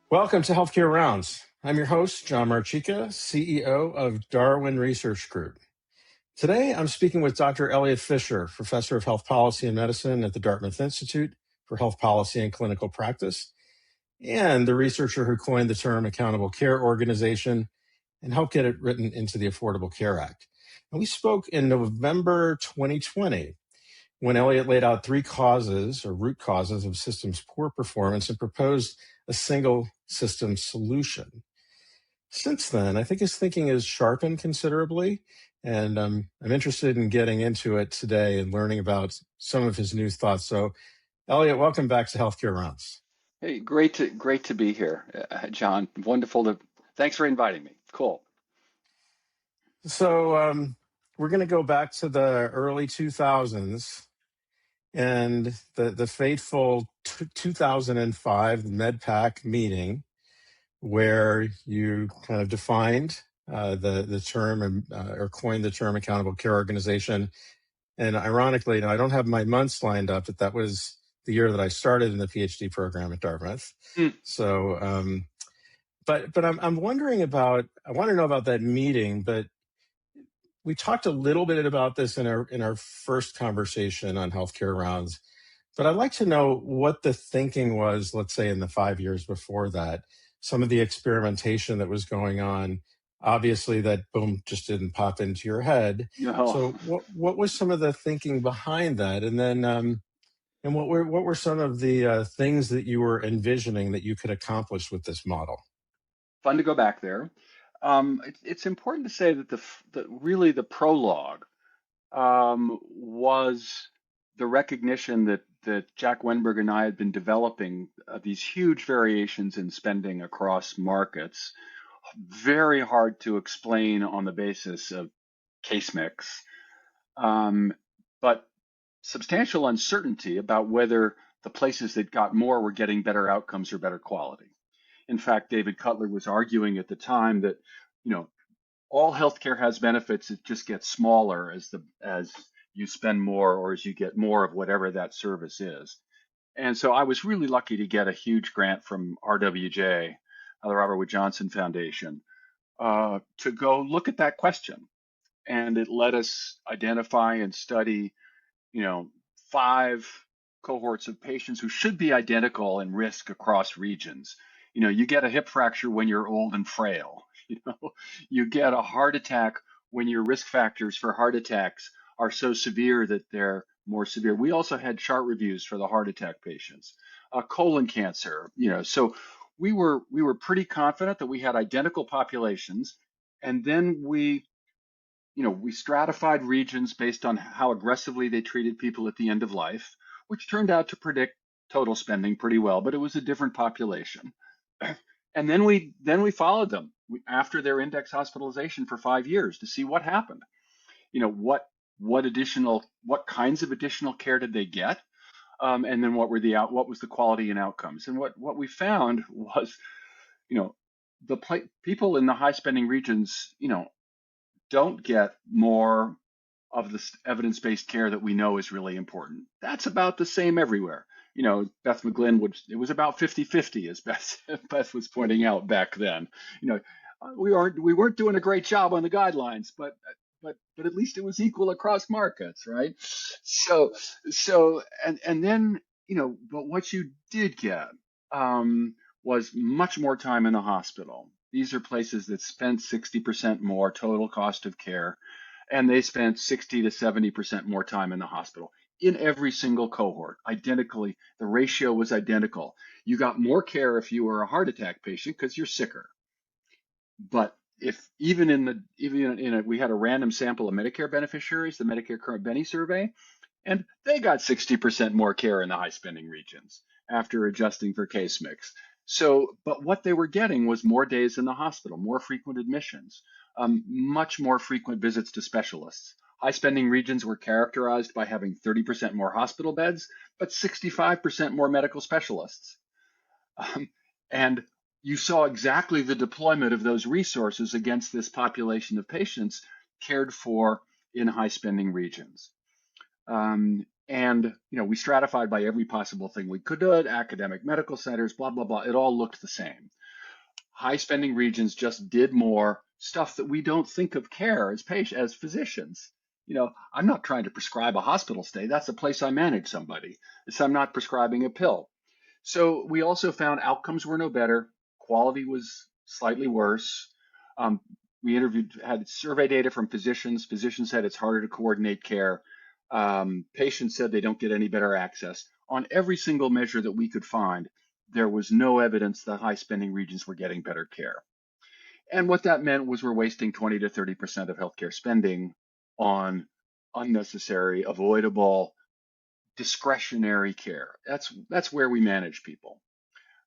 Welcome to Healthcare Rounds. I'm your host, John Marchica, CEO of Darwin Research Group. Today, I'm speaking with Dr. Elliott Fisher, Professor of Health Policy and Medicine at the Dartmouth Institute for Health Policy and Clinical Practice, and the researcher who coined the term accountable care organization and helped get it written into the Affordable Care Act. And we spoke in November 2020 when Elliott laid out three causes or root causes of systems' poor performance and proposed a single system solution. Since then, I think his thinking has sharpened considerably, and I'm interested in getting into it today and learning about some of his new thoughts. So, Elliott, welcome back to Healthcare Rounds. Hey, great to be here, John. Thanks for inviting me. Cool. So, we're going to go back to the early 2000s and the fateful 2005 MedPAC meeting, where you kind of defined the term or coined the term accountable care organization. And ironically, now I don't have my months lined up, but that was the year that I started in the PhD program at Dartmouth. So, but I'm wondering about, I want to know about that meeting, but we talked a little bit about this in our first conversation on Healthcare Rounds. But I'd like to know what the thinking was, let's say in the 5 years before that, some of the experimentation that was going on. Obviously, that boom just didn't pop into your head. No. So what was some of the thinking behind that? And then, and what were some of the things that you were envisioning that you could accomplish with this model? Fun to go back there. It's important to say that really the prologue was the recognition that Jack Wenberg and I had been developing these huge variations in spending across markets, very hard to explain on the basis of case mix, but substantial uncertainty about whether the places that got more were getting better outcomes or better quality. In fact, David Cutler was arguing at the time that, all healthcare has benefits. It just gets smaller as you spend more or as you get more of whatever that service is. And so I was really lucky to get a huge grant from RWJ, the Robert Wood Johnson Foundation, to go look at that question. And it let us identify and study, 5 cohorts of patients who should be identical in risk across regions. You get a hip fracture when you're old and frail. You get a heart attack when your risk factors for heart attacks are so severe that they're more severe. We also had chart reviews for the heart attack patients. Colon cancer, so we were pretty confident that we had identical populations, and then we stratified regions based on how aggressively they treated people at the end of life, which turned out to predict total spending pretty well, but it was a different population. And then we followed them after their index hospitalization for 5 years to see what happened. What kinds of additional care did they get, and then what was the quality and outcomes? And what we found was, people in the high spending regions, don't get more of the evidence-based care that we know is really important. That's about the same everywhere. Beth McGlynn it was about 50-50, as Beth was pointing out back then. We weren't doing a great job on the guidelines, but at least it was equal across markets, right? So and then, but what you did get was much more time in the hospital. These are places that spent 60% more total cost of care, and they spent 60 to 70% more time in the hospital in every single cohort, identically. The ratio was identical. You got more care if you were a heart attack patient because you're sicker. But if we had a random sample of Medicare beneficiaries, the Medicare Current Benny survey, and they got 60% more care in the high spending regions after adjusting for case mix. So, but what they were getting was more days in the hospital, more frequent admissions, much more frequent visits to specialists. High spending regions were characterized by having 30% more hospital beds, but 65% more medical specialists. And you saw exactly the deployment of those resources against this population of patients cared for in high spending regions. And, we stratified by every possible thing we could, academic medical centers, blah, blah, blah. It all looked the same. High spending regions just did more stuff that we don't think of care as as physicians. I'm not trying to prescribe a hospital stay. That's a place I manage somebody. So I'm not prescribing a pill. So we also found outcomes were no better. Quality was slightly worse. Um, we had survey data from physicians. Physicians said it's harder to coordinate care. Patients said they don't get any better access. On every single measure that we could find, there was no evidence that high spending regions were getting better care. And what that meant was we're wasting 20 to 30% of healthcare spending on unnecessary, avoidable, discretionary care. That's where we manage people.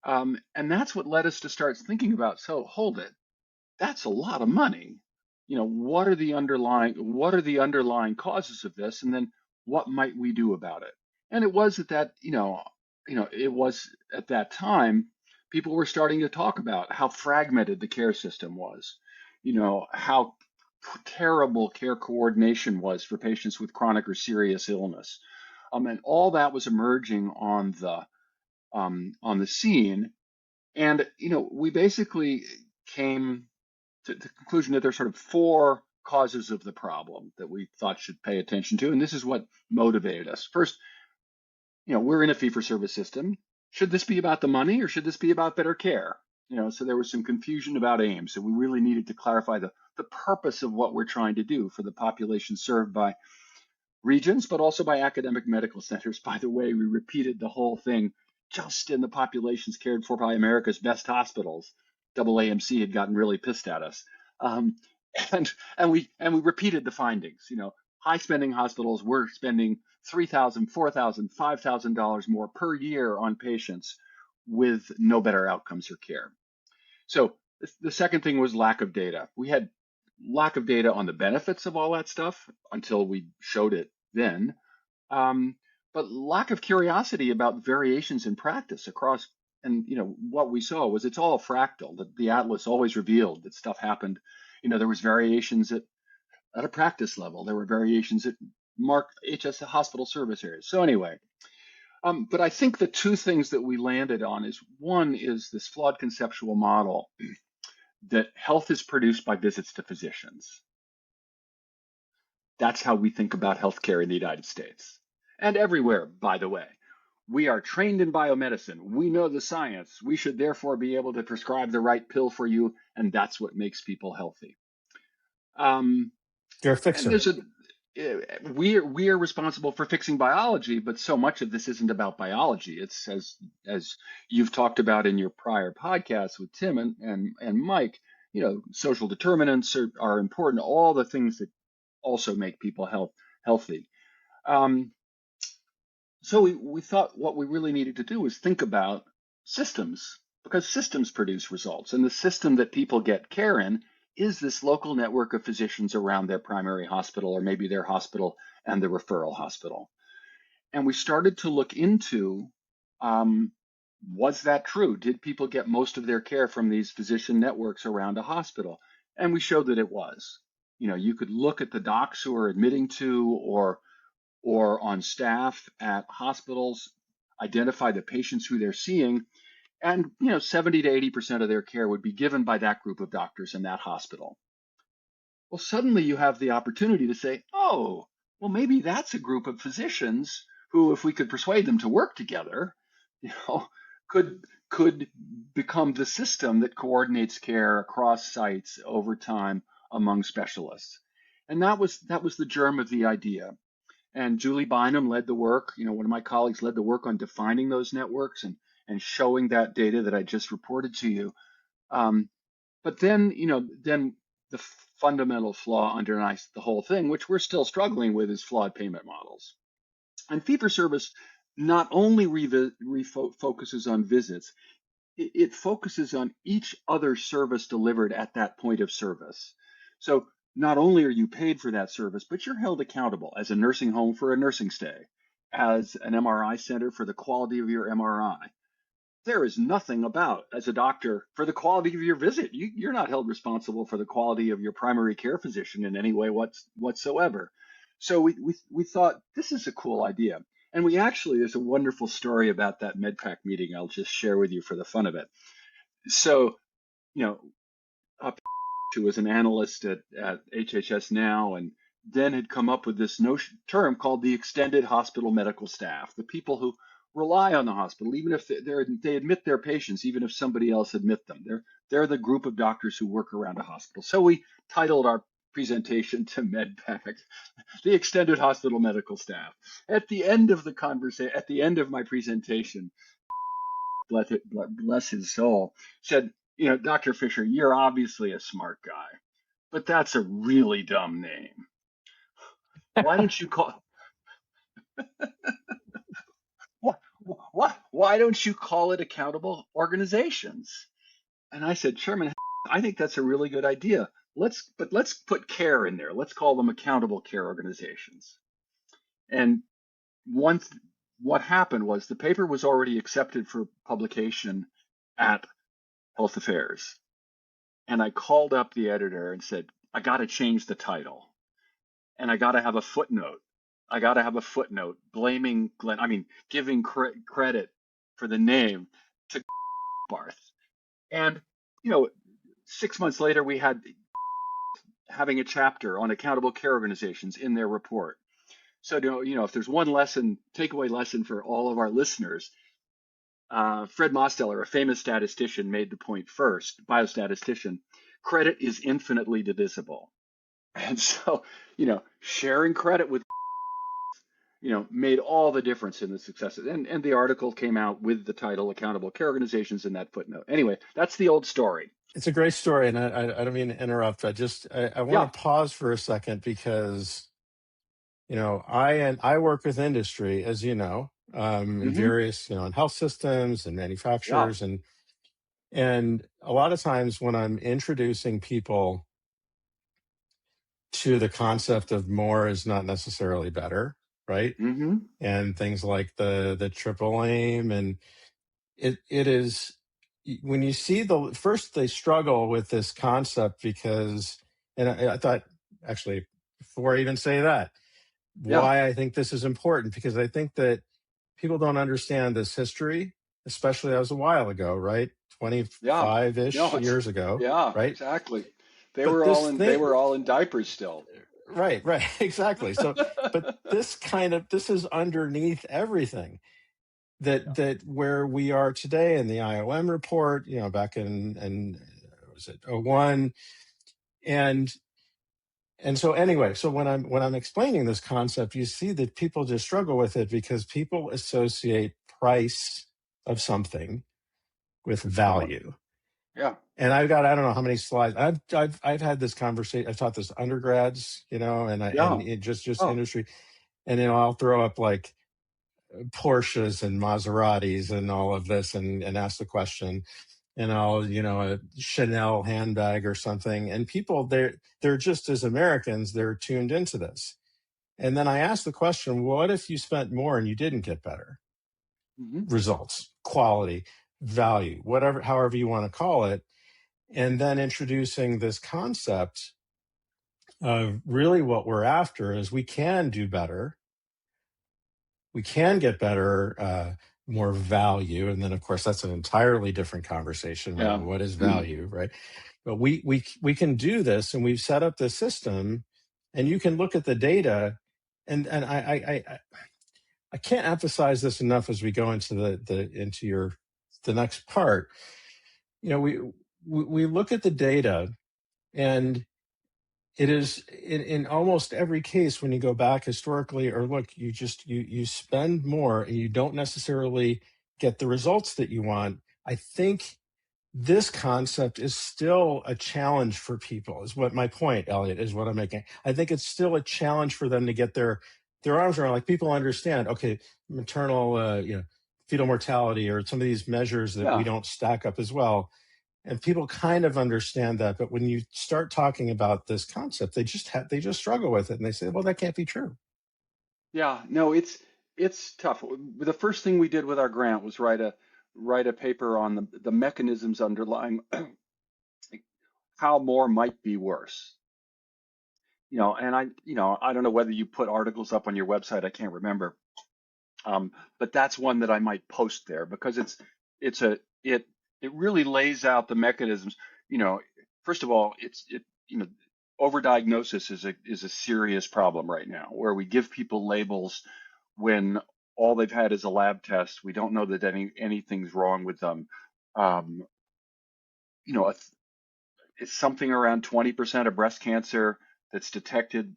And that's what led us to start thinking about, so hold it, that's a lot of money. What are the underlying causes of this? And then what might we do about it? And it was it was at that time, people were starting to talk about how fragmented the care system was, how terrible care coordination was for patients with chronic or serious illness. And all that was emerging on the scene. And we basically came to the conclusion that there's sort of four causes of the problem that we thought should pay attention to, and this is what motivated us. First, we're in a fee-for-service system. Should this be about the money, or should this be about better care? So there was some confusion about aims, so we really needed to clarify the purpose of what we're trying to do for the population served by regions, but also by academic medical centers. By the way, we repeated the whole thing just in the populations cared for by America's best hospitals. AAMC had gotten really pissed at us, and we repeated the findings. High spending hospitals were spending $3,000, $4,000, $5,000 more per year on patients with no better outcomes or care. So the second thing was lack of data. We had lack of data on the benefits of all that stuff until we showed it then. But lack of curiosity about variations in practice across, and what we saw was it's all fractal. The atlas always revealed that stuff happened. There was variations at a practice level. There were variations at HS hospital service areas. So anyway, but I think the two things that we landed on is, one is this flawed conceptual model that health is produced by visits to physicians. That's how we think about healthcare in the United States and everywhere, by the way. We are trained in biomedicine. We know the science. We should therefore be able to prescribe the right pill for you, and that's what makes people healthy. You're a fixer. And we are responsible for fixing biology, but so much of this isn't about biology. It's as you've talked about in your prior podcasts with Tim and Mike. Social determinants are important. All the things that also make people healthy. So we thought what we really needed to do was think about systems, because systems produce results, and the system that people get care in is this local network of physicians around their primary hospital, or maybe their hospital and the referral hospital. And we started to look into, was that true? Did people get most of their care from these physician networks around a hospital? And we showed that it was. You could look at the docs who are admitting to or on staff at hospitals, identify the patients who they're seeing, and 70 to 80% of their care would be given by that group of doctors in that hospital. Well, suddenly you have the opportunity to say, oh, well, maybe that's a group of physicians who, if we could persuade them to work together, could become the system that coordinates care across sites over time among specialists. And that was the germ of the idea. And Julie Bynum led the work. One of my colleagues led the work on defining those networks and showing that data that I just reported to you. But then the fundamental flaw underneath the whole thing, which we're still struggling with, is flawed payment models. And fee-for-service not only focuses on visits, it focuses on each other service delivered at that point of service. So not only are you paid for that service, but you're held accountable as a nursing home for a nursing stay, as an MRI center for the quality of your MRI. There is nothing about, as a doctor, for the quality of your visit. You're not held responsible for the quality of your primary care physician in any way whatsoever. So we thought this is a cool idea. And there's a wonderful story about that MedPAC meeting I'll just share with you for the fun of it. So, you know, who was an analyst at HHS Now, and then had come up with this term called the extended hospital medical staff, the people who rely on the hospital, even if they admit their patients, even if somebody else admit them. They're the group of doctors who work around a hospital. So we titled our presentation to MedPAC, the extended hospital medical staff. At the end of the conversation, at the end of my presentation, bless his soul, said, Dr. Fisher, you're obviously a smart guy, but that's a really dumb name. Why don't you call why don't you call it accountable organizations? And I said, Chairman, I think that's a really good idea. Let's put care in there. Let's call them accountable care organizations. And what happened was the paper was already accepted for publication at Health Affairs. And I called up the editor and said, I got to change the title. And I got to have a footnote. Blaming Glenn, giving credit for the name to Barth. And, 6 months later, we had having a chapter on accountable care organizations in their report. So, if there's one takeaway lesson for all of our listeners, Fred Mosteller, a famous statistician, made the point first, biostatistician, credit is infinitely divisible. And so, sharing credit with, made all the difference in the successes. And the article came out with the title Accountable Care Organizations in that footnote. Anyway, that's the old story. It's a great story, and I don't mean to interrupt. I want to pause for a second because, I work with industry, as you know, in various, in health systems and manufacturers, and a lot of times when I'm introducing people to the concept of more is not necessarily better, right? And things like the triple aim, and it is, when you see first they struggle with this concept because, and I thought, actually, before I even say that, why I think this is important, because I think that people don't understand this history, especially that was a while ago, right? 25-ish years ago, right? Exactly. They But were this thing, all in diapers still. right, exactly. So, but this is underneath everything that where we are today in the IOM report, back in was it '01, and so anyway, so when I'm explaining this concept, you see that people just struggle with it because people associate price of something with value. Yeah. And I've got, I don't know how many slides. I've had this conversation. I've taught this undergrads, and it just industry, and I'll throw up like Porsches and Maseratis and all of this, and ask the question, and I'll, a Chanel handbag or something, and people, they're just, as Americans, they're tuned into this. And then I ask the question, what if you spent more and you didn't get better results, quality, value, whatever, however you want to call it? And then introducing this concept of really what we're after is we can do better. We can get better, more value. And then, of course, that's an entirely different conversation, right? What is value, right? But we can do this, and we've set up the system, and you can look at the data, and I can't emphasize this enough as we go into the next part. We look at the data, and it is in almost every case, when you go back historically or look, you spend more and you don't necessarily get the results that you want. I think this concept is still a challenge for people, is what my point, Elliott, is what I'm making. I think it's still a challenge for them to get their arms around. Like, people understand, okay, maternal, fetal mortality, or some of these measures that we don't stack up as well. And people kind of understand that, but when you start talking about this concept, they just struggle with it, and they say, "Well, that can't be true." Yeah, no, it's tough. The first thing we did with our grant was write a paper on the mechanisms underlying how more might be worse. And I don't know whether you put articles up on your website, I can't remember. But that's one that I might post there because it really lays out the mechanisms. You know, first of all, overdiagnosis is a serious problem right now, where we give people labels when all they've had is a lab test. We don't know that anything's wrong with them. Um, you know, it's something around 20% of breast cancer that's detected,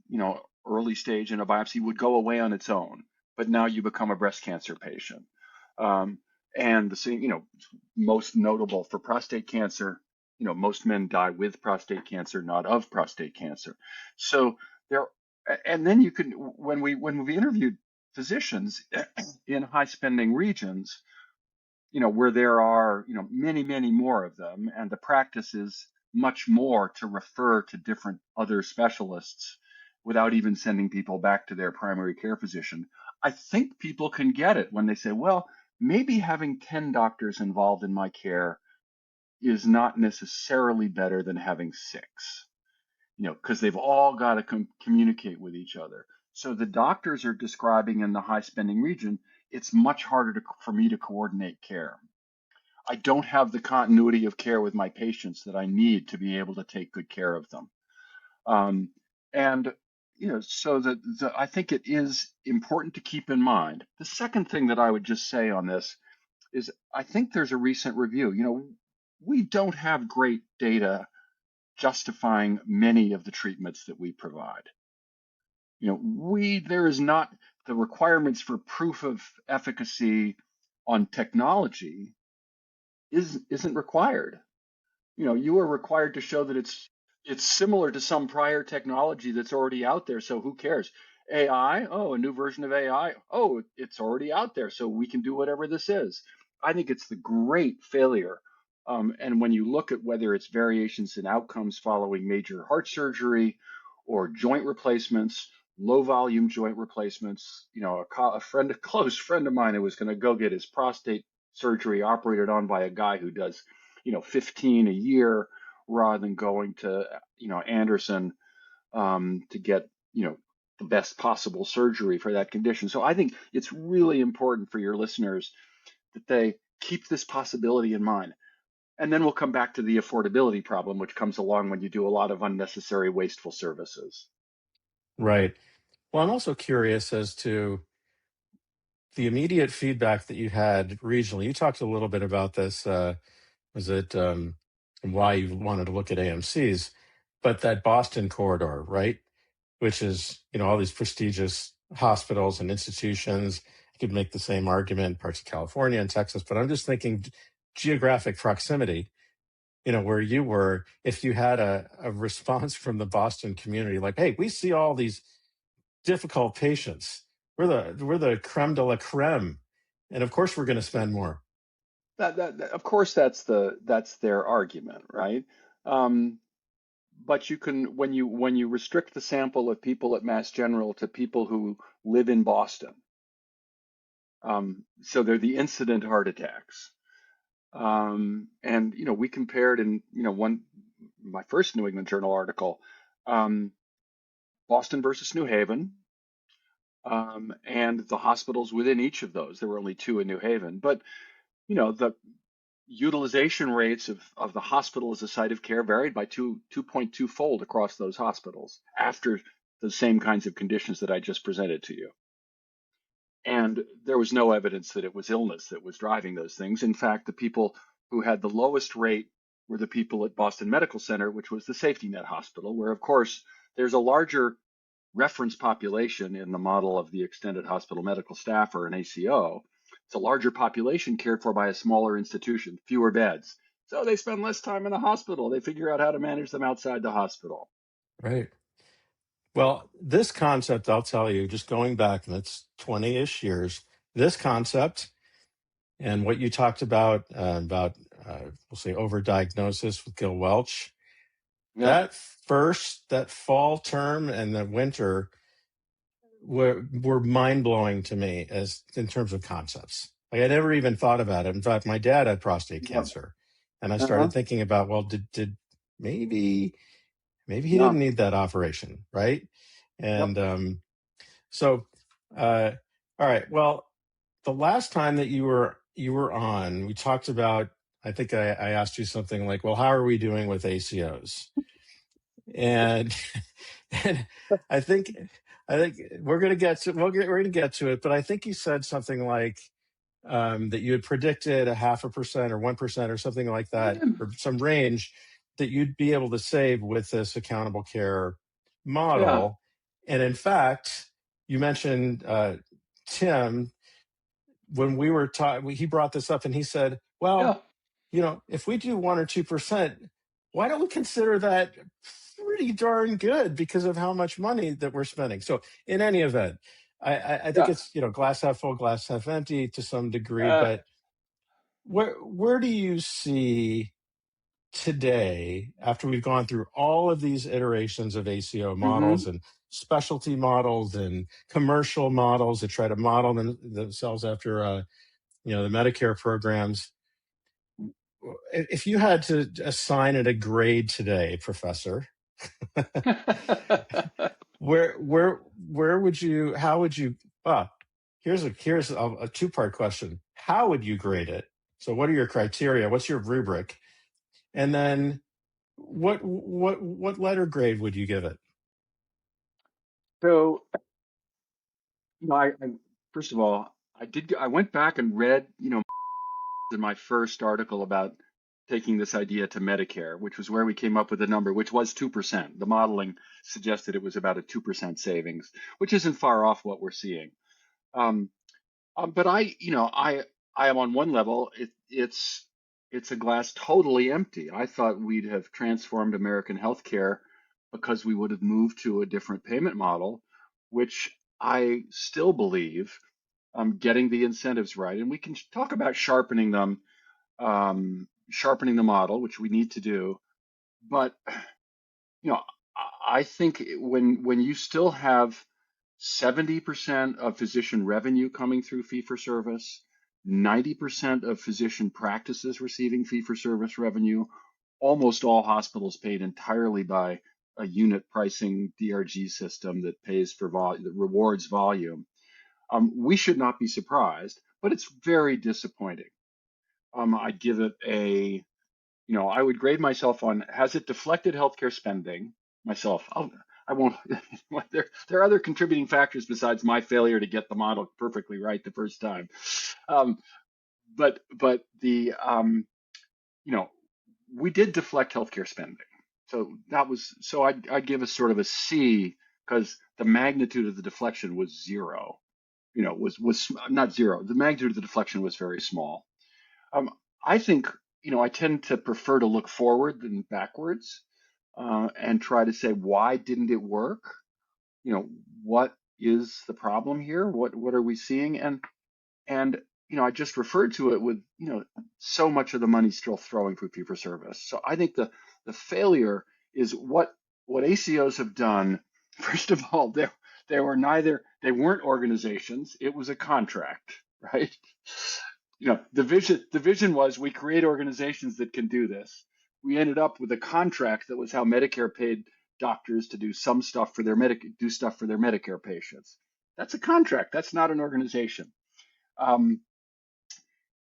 early stage in a biopsy would go away on its own, but now you become a breast cancer patient. Um, and the same, most notable for prostate cancer, most men die with prostate cancer, not of prostate cancer. So there, and then you can, when we interviewed physicians in high spending regions, where there are, many, many more of them, and the practice is much more to refer to different other specialists without even sending people back to their primary care physician. I think people can get it when they say, well, maybe having 10 doctors involved in my care is not necessarily better than having six, because they've all got to communicate with each other. So the doctors are describing in the high spending region, it's much harder for me to coordinate care. I don't have the continuity of care with my patients that I need to be able to take good care of them. Um, and so I think it is important to keep in mind. The second thing that I would just say on this is I think there's a recent review. We don't have great data justifying many of the treatments that we provide. There is not the requirements for proof of efficacy on technology isn't required. You are required to show that it's similar to some prior technology that's already out there. So who cares? AI, oh, a new version of AI, oh, it's already out there, so we can do whatever this is. I think it's the great failure. And when you look at whether it's variations in outcomes following major heart surgery or joint replacements, low volume joint replacements, a close friend of mine who was going to go get his prostate surgery operated on by a guy who does 15 a year rather than going to, Anderson to get, the best possible surgery for that condition. So I think it's really important for your listeners that they keep this possibility in mind. And then we'll come back to the affordability problem, which comes along when you do a lot of unnecessary, wasteful services. Right. Well, I'm also curious as to the immediate feedback that you had regionally. You talked a little bit about this. Was it why you wanted to look at AMCs, but that Boston corridor, right? Which is, all these prestigious hospitals and institutions. You could make the same argument in parts of California and Texas, but I'm just thinking geographic proximity, where you were, if you had a response from the Boston community, like, hey, we see all these difficult patients. We're the creme de la creme. And of course we're going to spend more. Of course, that's their argument, right? But you can, when you restrict the sample of people at Mass General to people who live in Boston, so they're the incident heart attacks. And we compared in my first New England Journal article, Boston versus New Haven, and the hospitals within each of those. There were only two in New Haven, but the utilization rates of the hospital as a site of care varied by 2.2 fold across those hospitals after the same kinds of conditions that I just presented to you. And there was no evidence that it was illness that was driving those things. In fact, the people who had the lowest rate were the people at Boston Medical Center, which was the safety net hospital, where, of course, there's a larger reference population in the model of the extended hospital medical staff, or an ACO. It's a larger population cared for by a smaller institution, fewer beds. So they spend less time in the hospital. They figure out how to manage them outside the hospital. Right. Well, this concept, I'll tell you, just going back, and it's 20-ish years, this concept and what you talked about, we'll say, overdiagnosis with Gil Welch, Yeah. that fall term and the winter were mind-blowing to me as in terms of concepts. Like, I never even thought about it. In fact, my dad had prostate Yeah. cancer, and I Uh-huh. started thinking about, well, did maybe he Yeah. didn't need that operation, right? Yep. And so, all right. Well, the last time that you were on, we talked about. I think I asked you something like, "Well, how are we doing with ACOs?" And and I think I think we're gonna get to it, but I think you said something like that you had predicted a 0.5% or 1% or something like that, Yeah, or some range that you'd be able to save with this accountable care yeah, model. And in fact, you mentioned Tim when we were talking. He brought this up and he said, "Well, yeah, if we do 1 or 2%, why don't we consider that pretty darn good because of how much money that we're spending?" So, in any event, I think yeah. it's glass half full, glass half empty to some degree. Uh, But where do you see today, after we've gone through all of these iterations of ACO models hmm and specialty models and commercial models that try to model themselves after the Medicare programs? If you had to assign it a grade today, Professor, where would you? How would you? Ah, here's a two-part question. How would you grade it? So, what are your criteria? What's your rubric? And then, what letter grade would you give it? so, I first of all, I went back and read, in my first article about taking this idea to Medicare, which was where we came up with the number, which was 2%. The modeling suggested it was about a 2% savings, which isn't far off what we're seeing. Um, but I am on one level. It's a glass totally empty. I thought we'd have transformed American healthcare because we would have moved to a different payment model, which I still believe getting the incentives right, and we can talk about sharpening the model, which we need to do. But you know, I think when you still have 70% of physician revenue coming through fee for service, 90% of physician practices receiving fee for service revenue, almost all hospitals paid entirely by a unit pricing DRG system that pays for that rewards volume. We should not be surprised, but it's very disappointing. I'd give it I would grade myself on, has it deflected healthcare spending? Myself, I won't. There are other contributing factors besides my failure to get the model perfectly right the first time. Um, but you know, we did deflect healthcare spending, so I'd give us sort of a C because the magnitude of the deflection was zero. Was not zero. The magnitude of the deflection was very small. Um, I think, I tend to prefer to look forward than backwards, and try to say, why didn't it work? What is the problem here? What are we seeing? And I just referred to it with, so much of the money still throwing for fee for service. So I think the failure is what ACOs have done. First of all, they weren't organizations, it was a contract, right? The vision was we create organizations that can do this. We ended up with a contract that was how Medicare paid doctors to do some stuff for their do stuff for their Medicare patients. That's a contract. That's not an organization. Um,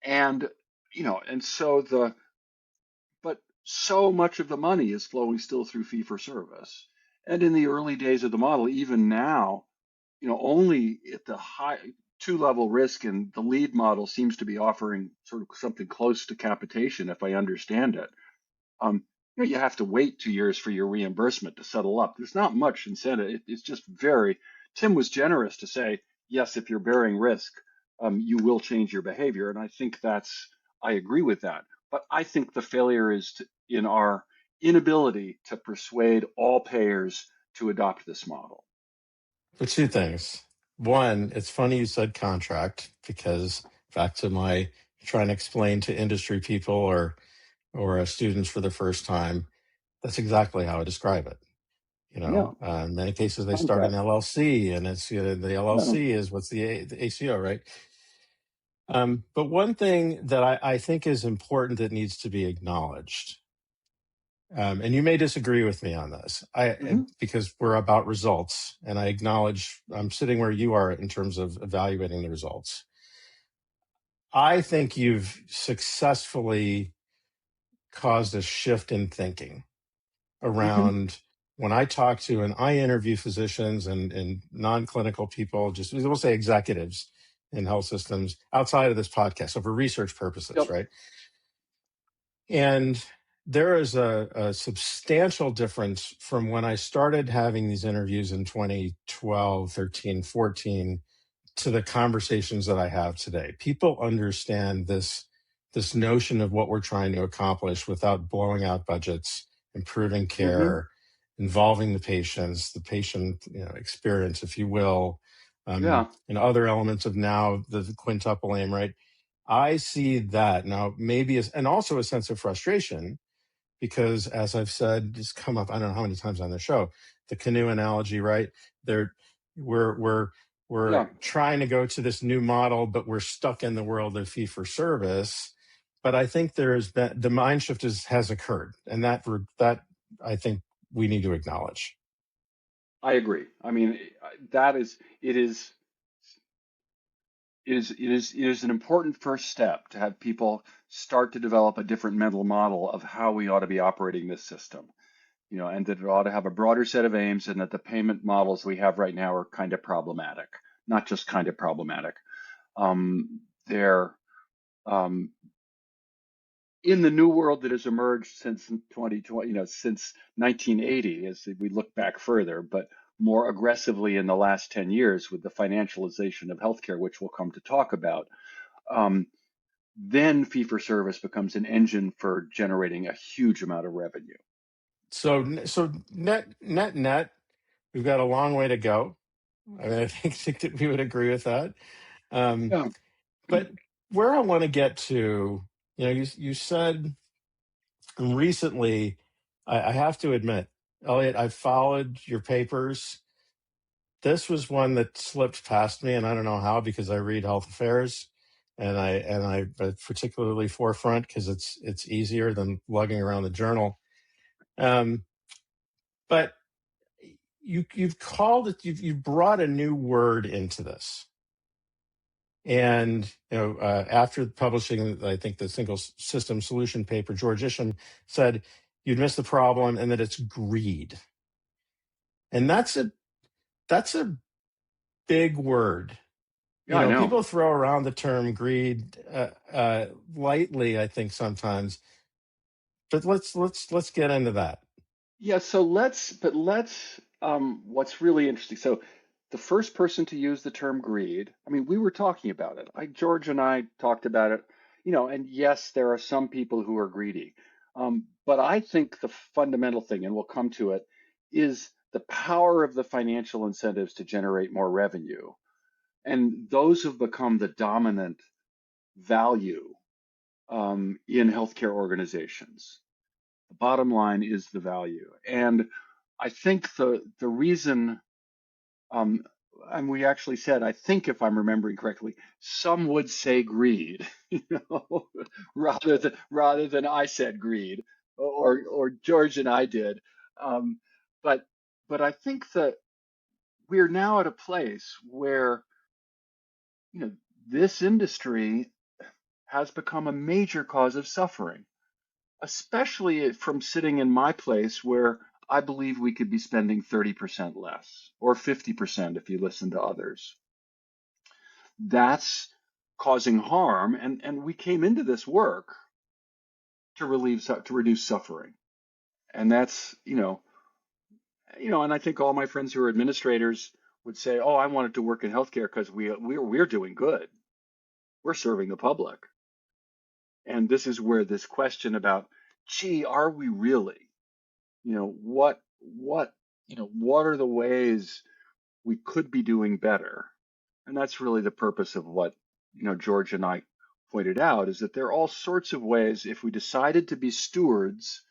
and and but so much of the money is flowing still through fee for service. And in the early days of the model, even now, only at the high two-level risk, and the lead model seems to be offering sort of something close to capitation, if I understand it. Um, you have to wait 2 years for your reimbursement to settle up. There's not much incentive. It's just Tim was generous to say, yes, if you're bearing risk, you will change your behavior. And I agree with that. But I think the failure is in our inability to persuade all payers to adopt this model. For two things. One, it's funny you said contract because back to my trying to explain to industry people or students for the first time, that's exactly how I describe it. Yeah, In many cases they start an contract. LLC, and it's the Yeah. LLC is what's the ACO, right? But one thing that I think is important that needs to be acknowledged, and you may disagree with me on this, hmm because we're about results, and I acknowledge I'm sitting where you are in terms of evaluating the results. I think you've successfully caused a shift in thinking Hmm. around when I talk to and I interview physicians and non-clinical people, just we'll say executives in health systems outside of this podcast. So for research purposes, Yep. right? And there is a substantial difference from when I started having these interviews in 2012, 13, 14 to the conversations that I have today. People understand this notion of what we're trying to accomplish without blowing out budgets, improving Hmm. care, involving the patient experience, if you will, Yeah, and other elements of now the quintuple aim, right? I see that now maybe and also a sense of frustration because as I've said, just come up, I don't know how many times on the show, the canoe analogy, right? There, we're yeah. trying to go to this new model, but we're stuck in the world of fee for service. But I think there's been the mind shift has occurred, and that I think we need to acknowledge. I agree. I mean, that is, it is, it is an important first step to have people start to develop a different mental model of how we ought to be operating this system. And that it ought to have a broader set of aims, and that the payment models we have right now are kind of problematic, not just kind of problematic. They're in the new world that has emerged since 2020, since 1980, as we look back further, but more aggressively in the last 10 years with the financialization of healthcare, which we'll come to talk about. Um, then fee for service becomes an engine for generating a huge amount of revenue. So net, we've got a long way to go. I mean, I think that we would agree with that. Um, Yeah. but where I want to get to, you said recently, I have to admit, Elliott, I followed your papers. This was one that slipped past me, and I don't know how because I read health affairs, and I particularly forefront because it's easier than lugging around the journal. Um, but you've called it you've brought a new word into this. And after publishing, I think the single system solution paper, George Isham said you'd miss the problem and that it's greed. And that's a big word. Yeah, I know. People throw around the term greed lightly, I think sometimes. But let's get into that. Yeah, so what's really interesting. So the first person to use the term greed, I mean, we were talking about it. George and I talked about it, and yes, there are some people who are greedy. But I think the fundamental thing, and we'll come to it, is the power of the financial incentives to generate more revenue. And those have become the dominant value in healthcare organizations. The bottom line is the value. And I think the reason, um, and we actually said, I think if I'm remembering correctly, some would say greed, rather than I said greed, or George and I did. Um, but but I think that we're now at a place where you know this industry has become a major cause of suffering, especially from sitting in my place where I believe we could be spending 30% less or 50% if you listen to others. That's causing harm, and we came into this work to reduce suffering. And that's, and I think all my friends who are administrators would say, "Oh, I wanted to work in healthcare because we're doing good. We're serving the public." And this is where this question about, gee, are we really? What are the ways we could be doing better? And that's really the purpose of what, George and I pointed out, is that there are all sorts of ways if we decided to be stewards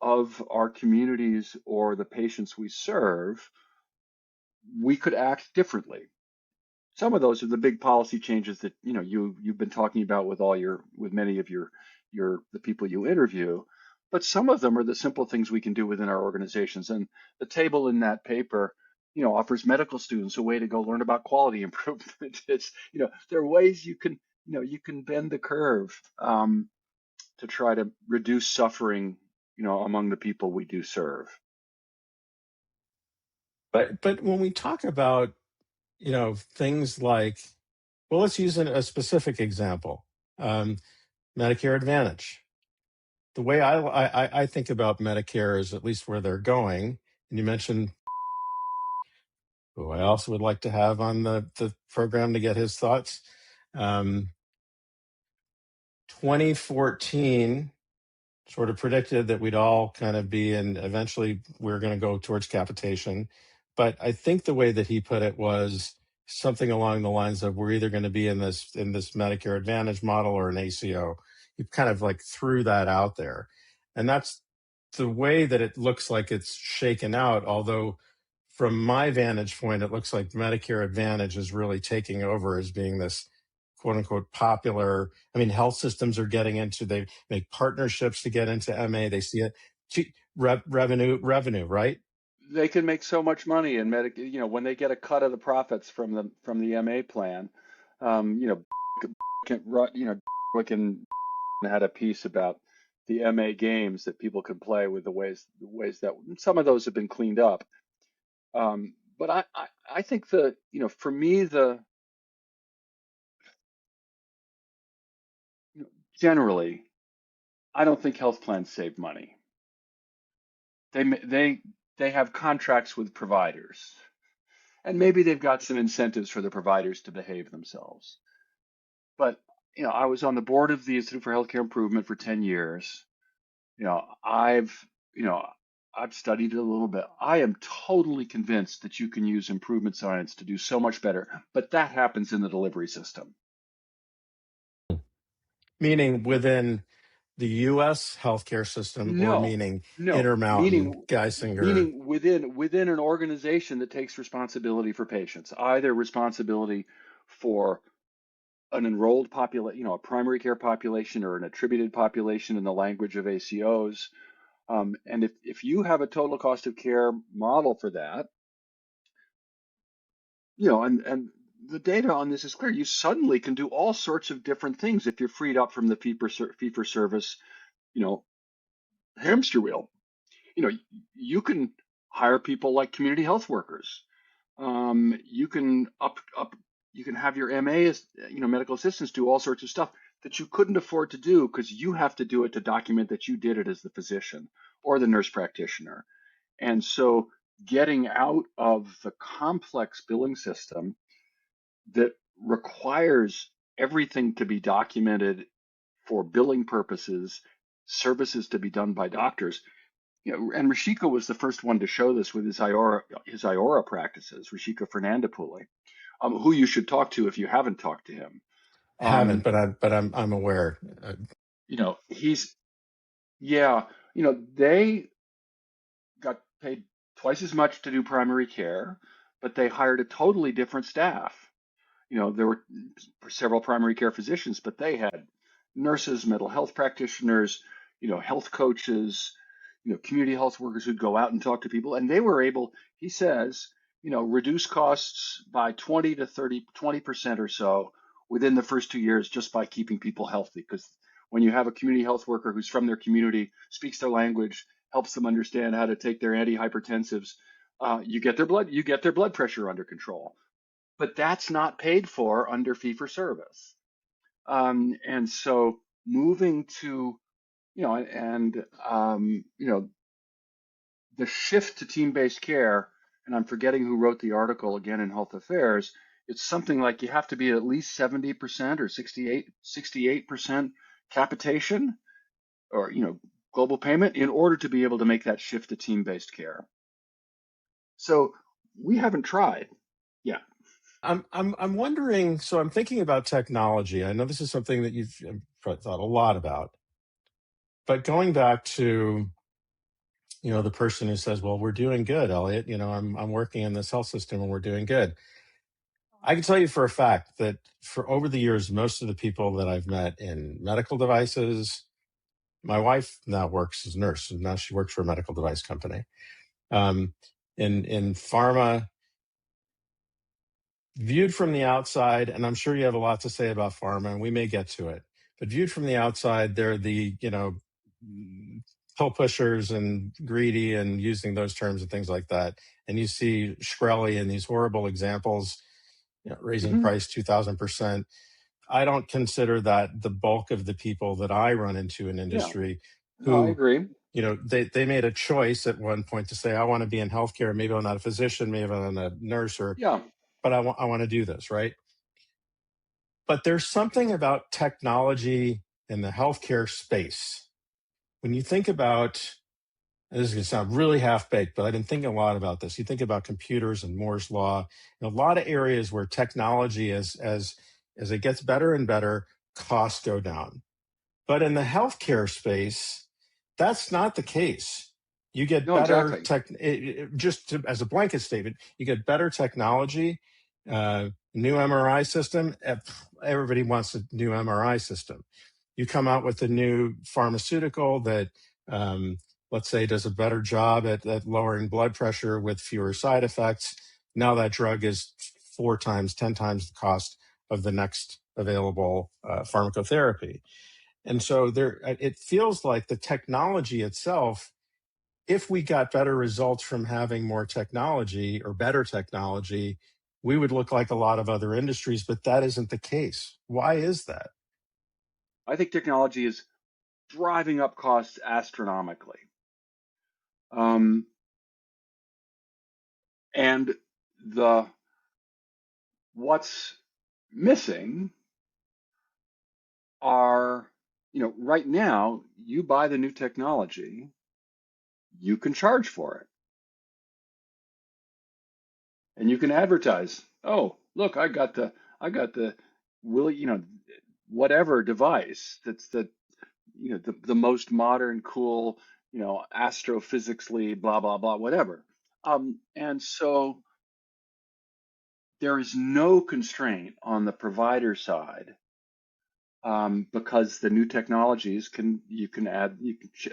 of our communities or the patients we serve, we could act differently. Some of those are the big policy changes that you've been talking about with many of the people you interview, but some of them are the simple things we can do within our organizations. And the table in that paper, offers medical students a way to go learn about quality improvement. There are ways you can you can bend the curve to try to reduce suffering, among the people we do serve. But when we talk about, things like, well, let's use a specific example, um, Medicare Advantage. The way I think about Medicare is at least where they're going. And you mentioned who I also would like to have on the program to get his thoughts. Um, 2014 sort of predicted that we'd all kind of be in, eventually we're going to go towards capitation. But I think the way that he put it was something along the lines of, we're either going to be in this Medicare Advantage model or an ACO. He kind of like threw that out there. And that's the way that it looks like it's shaken out. Although from my vantage point, it looks like Medicare Advantage is really taking over as being this quote unquote popular. I mean, health systems are getting into, they make partnerships to get into MA. They see it. Revenue, right? They can make so much money in when they get a cut of the profits from the MA plan. Can can had a piece about the MA games that people can play with the ways that some of those have been cleaned up. But I think for me, generally, I don't think health plans save money. They have contracts with providers, and maybe they've got some incentives for the providers to behave themselves. But I was on the board of the Institute for Healthcare Improvement for 10 years. You know, I've you know I've studied it a little bit. I am totally convinced that you can use improvement science to do so much better, but that happens in the delivery system. Meaning within the U.S. healthcare system, or No, meaning no, Intermountain, Geisinger? meaning within an organization that takes responsibility for patients, either responsibility for an enrolled population, a primary care population or an attributed population in the language of ACOs. And if you have a total cost of care model for that, and the data on this is clear, you suddenly can do all sorts of different things if you're freed up from the fee for service, you know, hamster wheel. You know, you can hire people like community health workers. You can you can have your MAs, medical assistants do all sorts of stuff that you couldn't afford to do because you have to do it to document that you did it as the physician or the nurse practitioner. And so getting out of the complex billing system that requires everything to be documented for billing purposes, services to be done by doctors. And Rashika was the first one to show this with his IORA practices, Rashika Fernandopulle, who you should talk to if you haven't talked to him. Haven't, Um, but I'm aware. he's yeah, they got paid twice as much to do primary care, but they hired a totally different staff. There were several primary care physicians, but they had nurses, mental health practitioners, health coaches, community health workers who'd go out and talk to people, and they were able, he says, reduce costs by 20 to 30, 20% or so within the first 2 years just by keeping people healthy. Because when you have a community health worker who's from their community, speaks their language, helps them understand how to take their antihypertensives, you get their blood pressure under control. But that's not paid for under fee for service. And so moving to, and the shift to team-based care, and I'm forgetting who wrote the article again in Health Affairs, it's something like you have to be at least 70% or 68% capitation or, global payment in order to be able to make that shift to team-based care. So we haven't tried yet. I'm wondering. So I'm thinking about technology. I know this is something that you've thought a lot about. But going back to the person who says, "Well, we're doing good, Elliott. I'm working in this health system and we're doing good." I can tell you for a fact that for over the years, most of the people that I've met in medical devices, my wife now works as a nurse, and now she works for a medical device company. In pharma, viewed from the outside, and I'm sure you have a lot to say about pharma, and we may get to it, but viewed from the outside, they're the, pill pushers and greedy and using those terms and things like that. And you see Shkreli and these horrible examples, raising Hmm. price 2,000%. I don't consider that the bulk of the people that I run into in Yeah, industry no, I who, agree. they made a choice at one point to say, I want to be in healthcare. Maybe I'm not a physician, maybe I'm a nurse, Yeah, but I want to do this, right? But there's something about technology in the healthcare space. When you think about, and this is going to sound really half baked, but I've been thinking a lot about this. You think about computers and Moore's law, in a lot of areas where technology, as it gets better and better, costs go down. But in the healthcare space, that's not the case. You get no, better exactly. as a blanket statement, you get better technology, new MRI system. Everybody wants a new MRI system. You come out with a new pharmaceutical that, let's say, does a better job at lowering blood pressure with fewer side effects. Now that drug is 4 times, 10 times the cost of the next available pharmacotherapy. And so it feels like the technology itself, if we got better results from having more technology or better technology, we would look like a lot of other industries, but that isn't the case. Why is that? I think technology is driving up costs astronomically. Um, and the what's missing are, right now, you buy the new technology, you can charge for it, and you can advertise. Oh, look, I got the will, whatever device that's the most modern, cool, astrophysically, blah blah blah, whatever. And so there is no constraint on the provider side, because the new technologies you can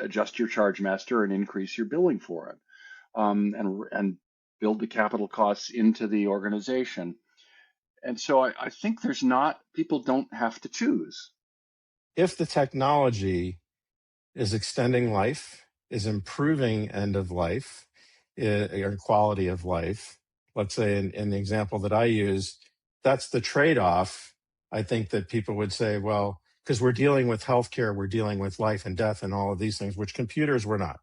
adjust your charge master and increase your billing for it, and build the capital costs into the organization. And so I think there's not people don't have to choose. If the technology is extending life, is improving end of life, or quality of life. Let's say in the example that I use, that's the trade off. I think that people would say, well, because we're dealing with healthcare, we're dealing with life and death and all of these things, which computers were not.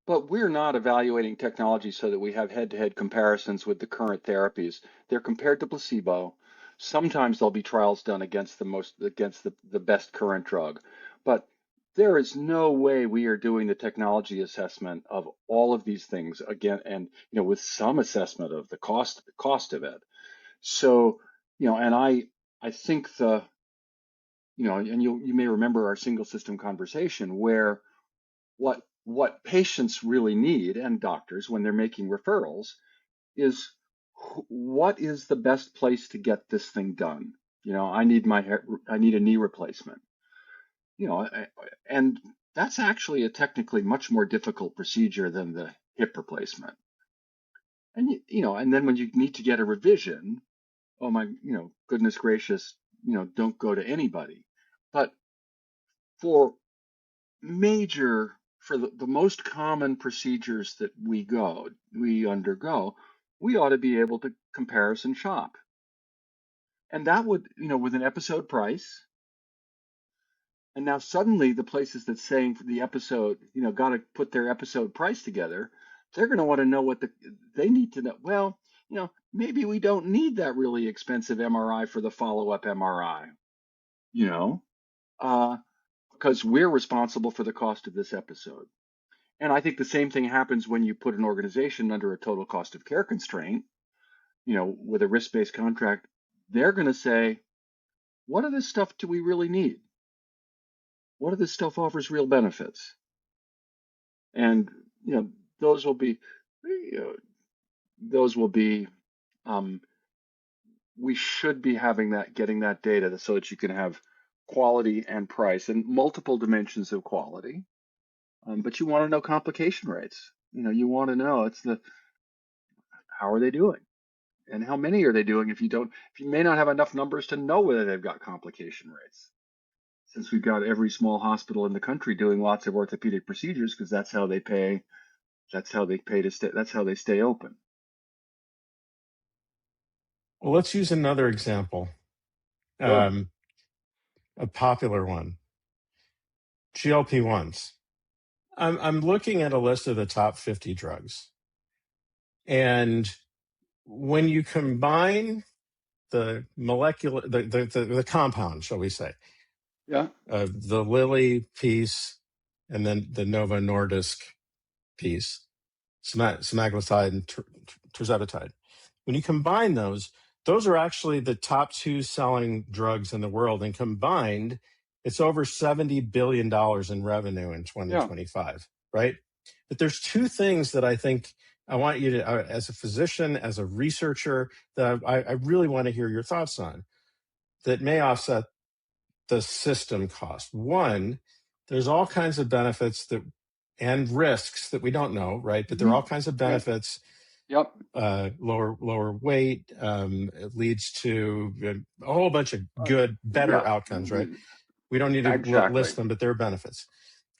But we're not evaluating technology so that we have head-to-head comparisons with the current therapies. They're compared to placebo. Sometimes there'll be trials done against the best current drug. But there is no way we are doing the technology assessment of all of these things again, and with some assessment of the cost of it. So, and I think and you may remember our single system conversation where what patients really need, and doctors when they're making referrals, is what is the best place to get this thing done. I need a knee replacement. And that's actually a technically much more difficult procedure than the hip replacement. And and then when you need to get a revision, oh my, goodness gracious, don't go to anybody. But for the most common procedures that we undergo, we ought to be able to comparison shop. And that would, with an episode price. And now suddenly the places that saying for the episode, got to put their episode price together, they're going to want to know they need to know. Well, maybe we don't need that really expensive MRI for the follow-up MRI, you know, uh, because we're responsible for the cost of this episode. And I think the same thing happens when you put an organization under a total cost of care constraint, with a risk-based contract. They're going to say, what of this stuff do we really need? What of this stuff offers real benefits? And, you know, those will be, you know, those will be, um, we should be getting that data so that you can have quality and price and multiple dimensions of quality. But you want to know complication rates. You want to know how are they doing? And how many are they doing if you may not have enough numbers to know whether they've got complication rates? Since we've got every small hospital in the country doing lots of orthopedic procedures because that's how they pay. That's how they pay to stay. That's how they stay open. Well, let's use another example, Sure. a popular one, GLP-1s. I'm looking at a list of the top 50 drugs. And when you combine the molecular, the compound, shall we say, Yeah. the Lilly piece and then the Novo Nordisk piece, semaglutide and tirzepatide. When you combine those are actually the top two selling drugs in the world. And combined, it's over $70 billion in revenue in Yeah. 2025, right? But there's two things that I think I want you to, as a physician, as a researcher, that I really want to hear your thoughts on that may offset the system cost. One, there's all kinds of benefits and risks that we don't know, right? But there are all kinds of Right. benefits. Yep. Lower weight. It leads to a whole bunch of good, better Yeah. outcomes, right? We don't need to Exactly. list them, but there are benefits.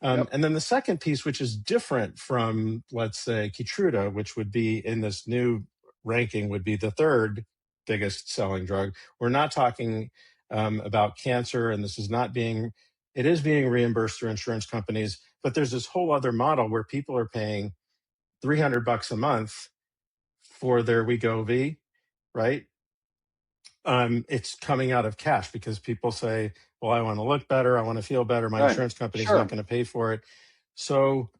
Yep. And then the second piece, which is different from, let's say, Keytruda, which would be in this new ranking, would be the third biggest selling drug. We're not talking about cancer, and it is being reimbursed through insurance companies, but there's this whole other model where people are paying $300 a month for their Wegovy, right? It's coming out of cash because people say, well, I want to look better. I want to feel better. My Right. insurance company's not Sure. going to pay for it. So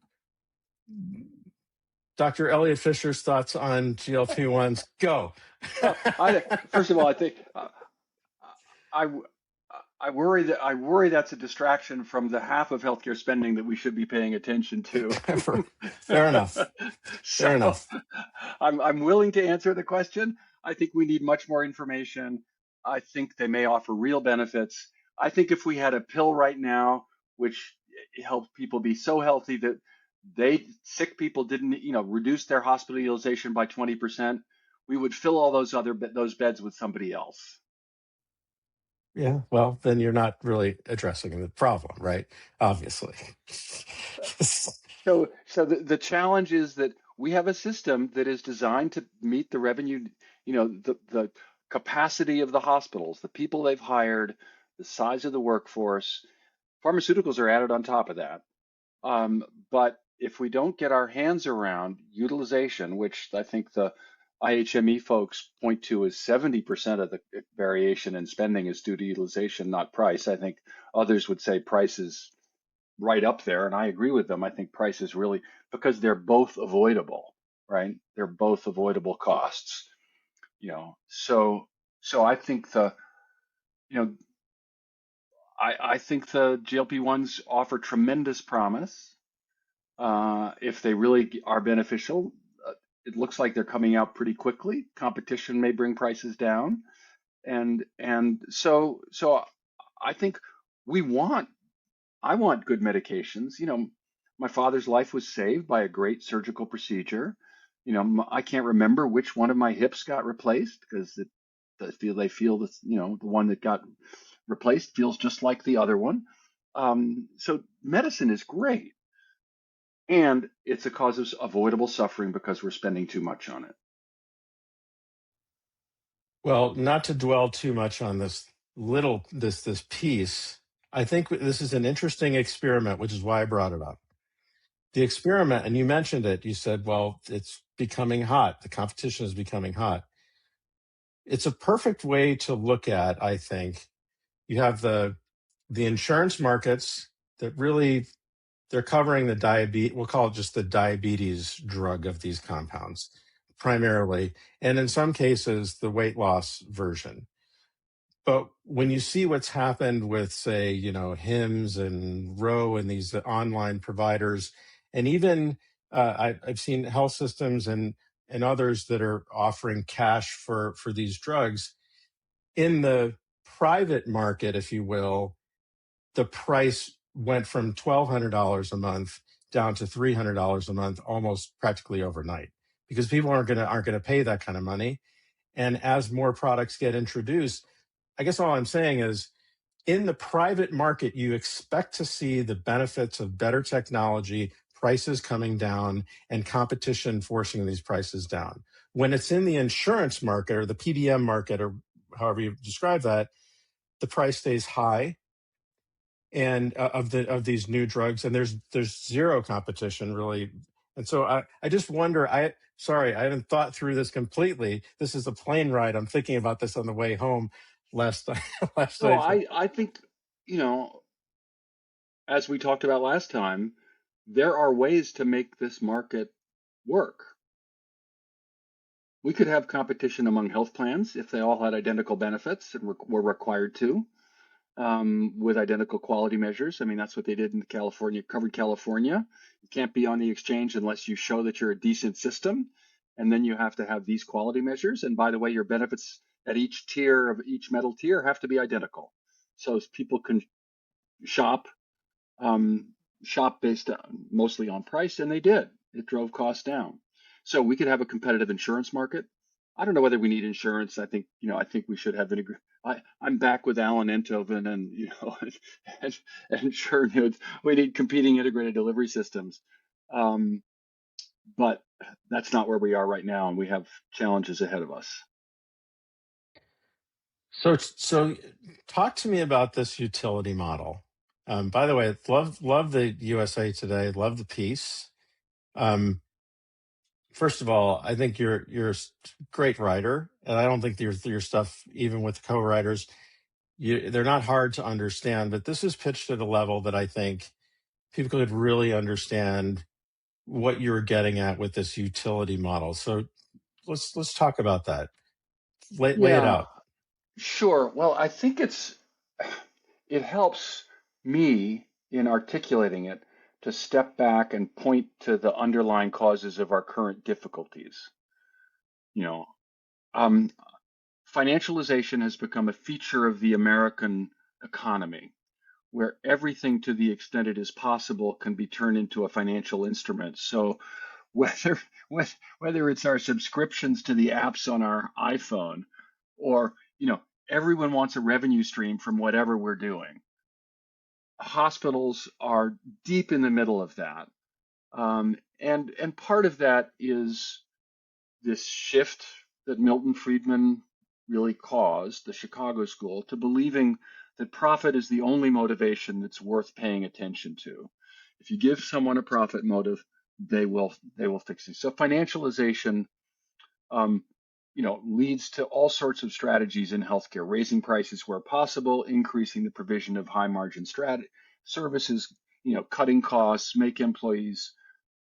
Dr. Elliott Fisher's thoughts on GLP-1s. Go. Well, first of all, I think I I worry that's a distraction from the half of healthcare spending that we should be paying attention to. Fair enough. So Fair enough. I'm willing to answer the question. I think we need much more information. I think they may offer real benefits. I think if we had a pill right now which helped people be so healthy that sick people didn't, reduce their hospitalization by 20%, we would fill all those beds with somebody else. Yeah, well, then you're not really addressing the problem, right? Obviously. So the challenge is that we have a system that is designed to meet the revenue, the capacity of the hospitals, the people they've hired, the size of the workforce. Pharmaceuticals are added on top of that. But if we don't get our hands around utilization, which I think the IHME folks point to as 70% of the variation in spending is due to utilization, not price. I think others would say price is right up there, and I agree with them. I think price is really because they're both avoidable, right? They're both avoidable costs, So I think you know, I think the GLP-1s offer tremendous promise. If they really are beneficial, it looks like they're coming out pretty quickly. Competition may bring prices down, and so I think we want I want good medications. My father's life was saved by a great surgical procedure. I can't remember which one of my hips got replaced because they feel that the one that got replaced feels just like the other one. So medicine is great, and it's a cause of avoidable suffering because we're spending too much on it. Well, not to dwell too much on this piece, I think this is an interesting experiment, which is why I brought it up. The experiment, and you mentioned it, you said, well, it's becoming hot. The competition is becoming hot. It's a perfect way to look at, I think. You have the insurance markets that really they're covering the diabetes, we'll call it just the diabetes drug of these compounds primarily, and in some cases, the weight loss version. But when you see what's happened with, say, Hims and Roe and these online providers, and even I've seen health systems and others that are offering cash for these drugs in the private market, if you will, the price went from $1,200 a month down to $300 a month almost practically overnight because people aren't going to pay that kind of money. And as more products get introduced, I guess all I'm saying is in the private market, you expect to see the benefits of better technology, prices coming down, and competition forcing these prices down. When it's in the insurance market or the PBM market, or however you describe that, the price stays high and of these new drugs, and there's zero competition really. And so I just wonder, sorry, I haven't thought through this completely. This is a plane ride. I'm thinking about this on the way home last last No, night. I think, as we talked about last time, there are ways to make this market work. We could have competition among health plans if they all had identical benefits and were required to, with identical quality measures. I mean, that's what they did in California, covered California. You can't be on the exchange unless you show that you're a decent system. And then you have to have these quality measures. And by the way, your benefits at each tier of each metal tier have to be identical. So people can shop um, shop based mostly on price, and they did. It drove costs down. So we could have a competitive insurance market. I don't know whether we need insurance. I think we should have an agreement. I'm back with Alan Enthoven and and sure we need competing integrated delivery systems, but that's not where we are right now, and we have challenges ahead of us. So talk to me about this utility model. By the way, love the USA Today, love the piece. First of all, I think you're a great writer, and I don't think your stuff, even with co-writers, they're not hard to understand. But this is pitched at a level that I think people could really understand what you're getting at with this utility model. So let's talk about that. Lay it Yeah, out. sure. Well, I think it helps me in articulating it to step back and point to the underlying causes of our current difficulties. You know, um, Financialization has become a feature of the American economy, where everything, to the extent it is possible, can be turned into a financial instrument. So whether whether it's our subscriptions to the apps on our iPhone, or everyone wants a revenue stream from whatever we're doing. Hospitals are deep in the middle of that, and part of that is this shift that Milton Friedman really caused, the Chicago School, to believing that profit is the only motivation that's worth paying attention to. If you give someone a profit motive, they will fix it. So financialization, leads to all sorts of strategies in healthcare: raising prices where possible, increasing the provision of high margin services, cutting costs, make employees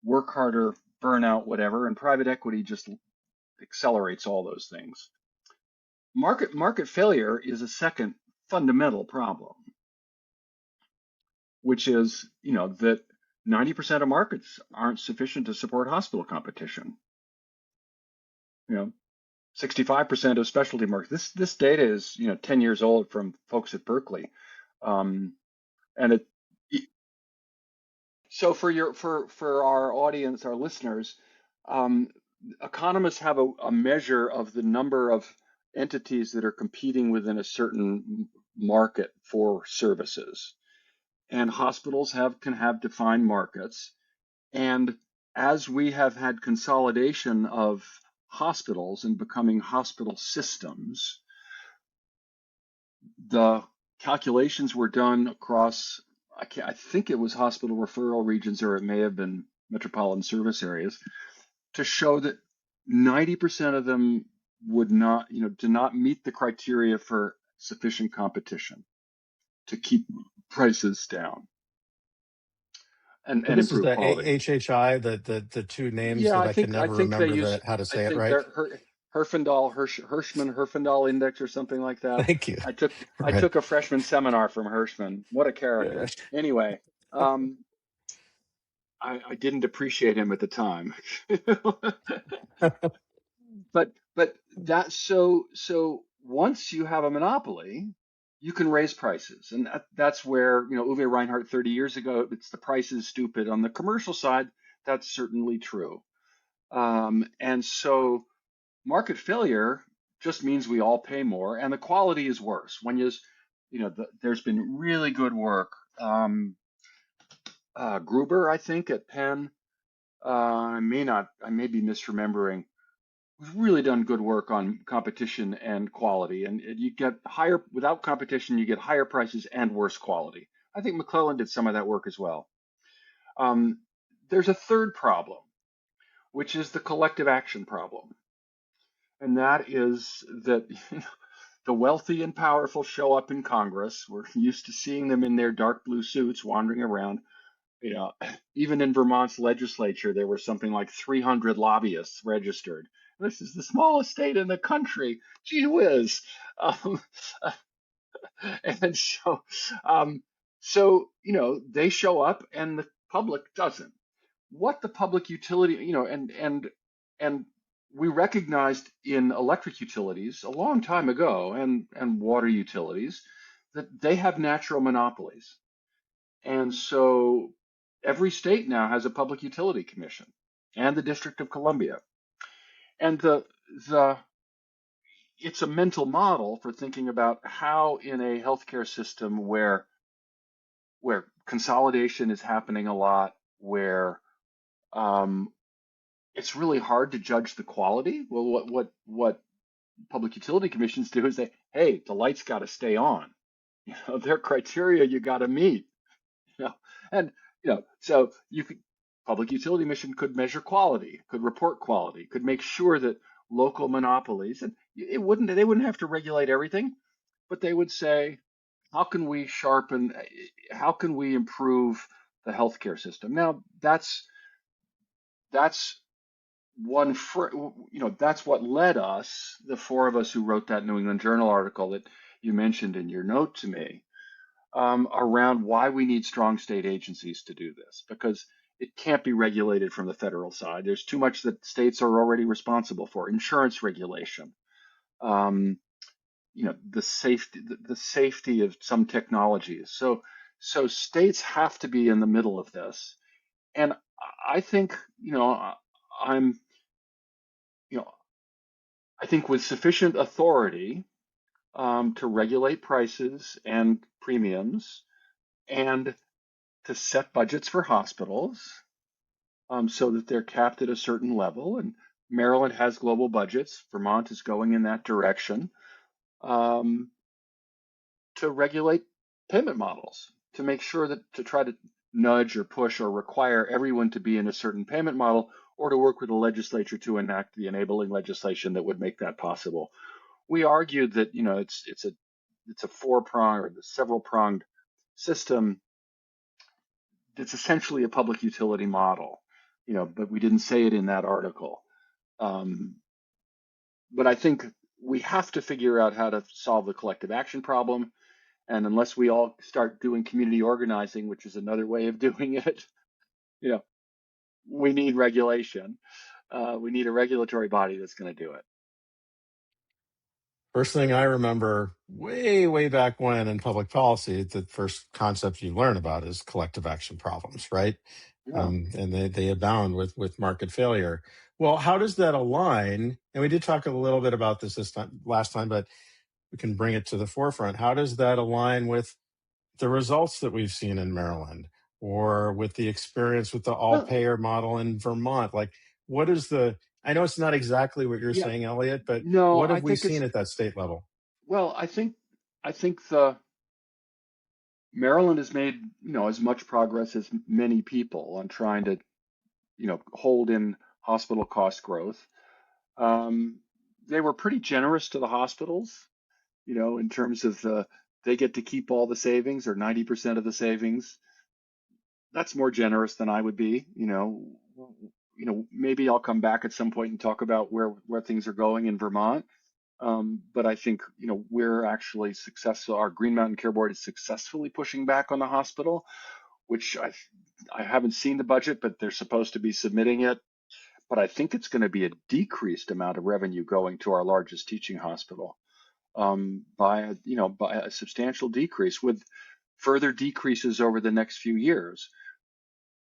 work harder, burnout, whatever. And private equity just accelerates all those things. Market failure is a second fundamental problem, which is that 90% of markets aren't sufficient to support hospital competition. 65% of specialty markets. This data is 10 years old from folks at Berkeley, and so for our audience, our listeners, economists have a measure of the number of entities that are competing within a certain market for services, and hospitals can have defined markets. And as we have had consolidation of hospitals and becoming hospital systems, the calculations were done across, I think it was hospital referral regions, or it may have been metropolitan service areas, to show that 90% of them would not, do not meet the criteria for sufficient competition to keep prices down and So this is improve the quality. HHI, the two names Yeah, that I can I never think they remember use, how to I say it think right. they're Hirschman-Herfindahl index or something like that. Thank you. I Right. took a freshman seminar from Hirschman. What a character. Anyway, I didn't appreciate him at the time. But so once you have a monopoly, you can raise prices, and that's where Uwe Reinhardt 30 years ago, it's the price is stupid. On the commercial side, that's certainly true, and so market failure just means we all pay more, and the quality is worse. There's been really good work. Gruber, I think, at Penn. I may be misremembering. We've really done good work on competition and quality, and you get higher without competition. You get higher prices and worse quality. I think McClellan did some of that work as well. Um, there's a third problem, which is the collective action problem, and that is that the wealthy and powerful show up in Congress. We're used to seeing them in their dark blue suits wandering around. You know, even in Vermont's legislature, there were something like 300 lobbyists registered. This is the smallest state in the country. Gee whiz. Um, and um, they show up and the public doesn't. What the public utility, and we recognized in electric utilities a long time ago and water utilities that they have natural monopolies. And so every state now has a public utility commission and the District of Columbia. And the it's a mental model for thinking about how in a healthcare system where consolidation is happening a lot, where um, it's really hard to judge the quality. Well, what public utility commissions do is say, hey, the lights got to stay on. Their criteria you got to meet. You know, and so you could public utility mission could measure quality, could report quality, could make sure that local monopolies, and they wouldn't have to regulate everything, but they would say, how can we sharpen, how can we improve the healthcare system? Now that's one for that's what led us, the four of us who wrote that New England Journal article that you mentioned in your note to me, around why we need strong state agencies to do this, because it can't be regulated from the federal side. There's too much that states are already responsible for. Insurance regulation, um, the safety of some technologies. So states have to be in the middle of this. And I think, I'm, you know, I think with sufficient authority to regulate prices and premiums and to set budgets for hospitals so that they're capped at a certain level. And Maryland has global budgets. Vermont is going in that direction um, to regulate payment models, to make sure that to try to nudge or push or require everyone to be in a certain payment model, or to work with the legislature to enact the enabling legislation that would make that possible. We argued that it's a four-pronged or the several-pronged system. It's essentially a public utility model, but we didn't say it in that article. Um, but I think we have to figure out how to solve the collective action problem. And unless we all start doing community organizing, which is another way of doing it, you know, we need regulation. We need a regulatory body that's going to do it. First thing I remember way, way back when in public policy, the first concept you learn about is collective action problems, right? Yeah. And they abound with market failure. Well, how does that align? And we did talk a little bit about this time, last time, but we can bring it to the forefront. How does that align with the results that we've seen in Maryland or with the experience with the all Well, payer model in Vermont? Like, what is I know it's not exactly what you're yeah. saying, Elliot, but No, what I have we think seen it's at that state level? well. I think the Maryland has made as much progress as many people on trying to hold in hospital cost growth. Um, they were pretty generous to the hospitals, in terms of they get to keep all the savings or 90% of the savings. That's more generous than I would be. Maybe I'll come back at some point and talk about where things are going in Vermont. But I think we're actually successful. Our Green Mountain Care Board is successfully pushing back on the hospital, which I haven't seen the budget, but they're supposed to be submitting it. But I think it's going to be a decreased amount of revenue going to our largest teaching hospital, by a substantial decrease, with further decreases over the next few years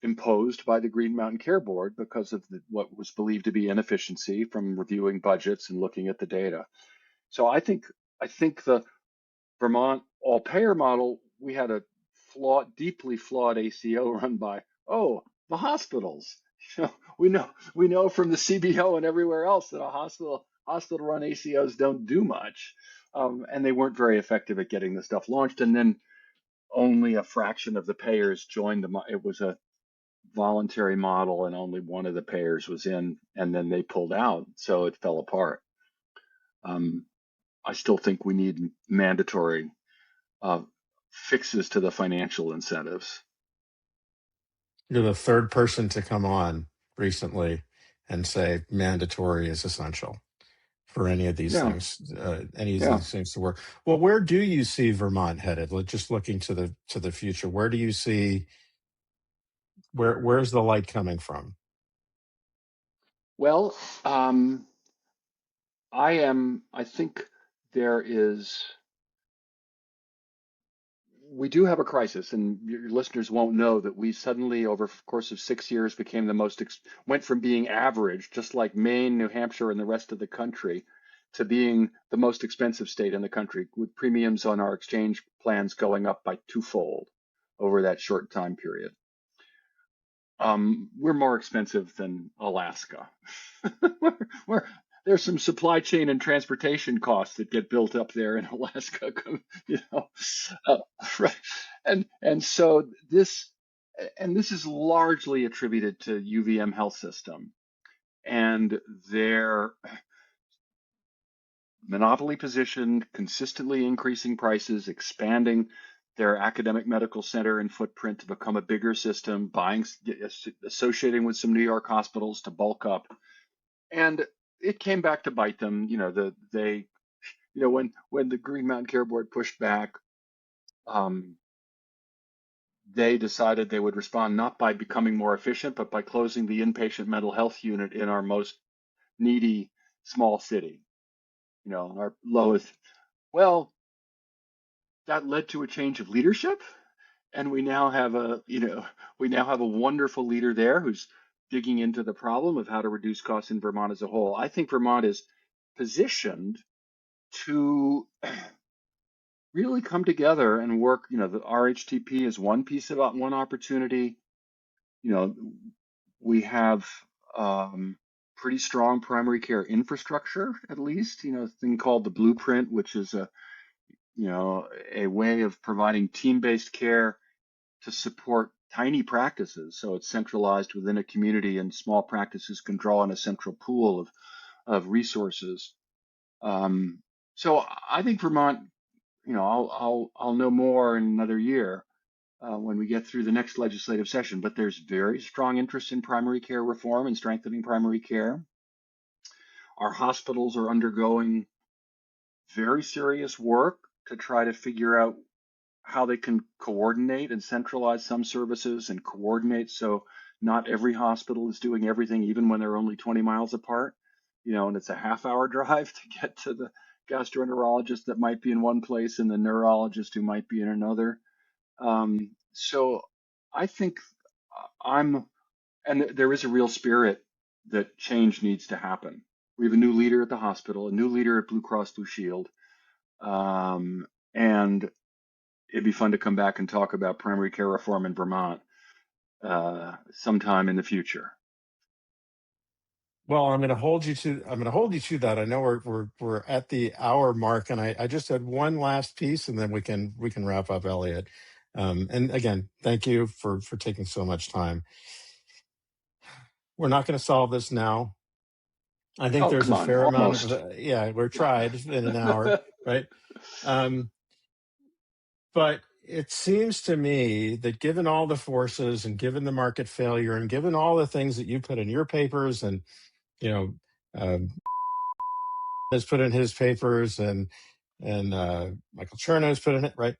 imposed by the Green Mountain Care Board because of what was believed to be inefficiency from reviewing budgets and looking at the data. So I think the Vermont all-payer model, we had a deeply flawed ACO run by, the hospitals. You know, we know from the CBO and everywhere else that a hospital-run ACOs don't do much, and they weren't very effective at getting the stuff launched. And then only a fraction of the payers joined the. It was a voluntary model, and only one of the payers was in, and then they pulled out, so it fell apart. I still think we need mandatory fixes to the financial incentives. You're the third person to come on recently and say mandatory is essential for any of these Yeah, things, any of yeah. these things to work. Well, where do you see Vermont headed? Just looking to the future, where do you see where's the light coming from? Well, I think there is. We do have a crisis, and your listeners won't know that we suddenly, over the course of 6 years, became went from being average, just like Maine, New Hampshire, and the rest of the country, to being the most expensive state in the country, with premiums on our exchange plans going up by twofold over that short time period. We're more expensive than Alaska. we're, there's some supply chain and transportation costs that get built up there in Alaska, you know, uh, right. So this is largely attributed to UVM Health System and their monopoly position, consistently increasing prices, expanding their academic medical center and footprint to become a bigger system, associating with some New York hospitals to bulk up. And it came back to bite them. When the Green Mountain Care Board pushed back, they decided they would respond not by becoming more efficient, but by closing the inpatient mental health unit in our most needy small city, our lowest. Well, that led to a change of leadership, and we now have a wonderful leader there who's digging into the problem of how to reduce costs in Vermont as a whole. I think Vermont is positioned to really come together and work. The RHTP is one piece about one opportunity. We have pretty strong primary care infrastructure, at least, a thing called the Blueprint, which is a way of providing team-based care to support tiny practices. So it's centralized within a community, and small practices can draw on a central pool of resources. So I think Vermont, I'll know more in another year when we get through the next legislative session, but there's very strong interest in primary care reform and strengthening primary care. Our hospitals are undergoing very serious work to try to figure out how they can coordinate and centralize some services and coordinate so not every hospital is doing everything, even when they're only 20 miles apart, and it's a half-hour drive to get to the gastroenterologist that might be in one place and the neurologist who might be in another. So I think and there is a real spirit that change needs to happen. We have a new leader at the hospital, a new leader at Blue Cross Blue Shield, and it'd be fun to come back and talk about primary care reform in Vermont sometime in the future. Well, I'm going to hold you to that. I know we're at the hour mark, and I just had one last piece, and then we can wrap up, Elliott. And again, thank you for taking so much time. We're not going to solve this now. I think Oh, there's come a on, fair amount almost. of we're tried in an hour, right? But it seems to me that given all the forces and given the market failure and given all the things that you put in your papers and um, has put in his papers and Michael Cherno's put in it, right?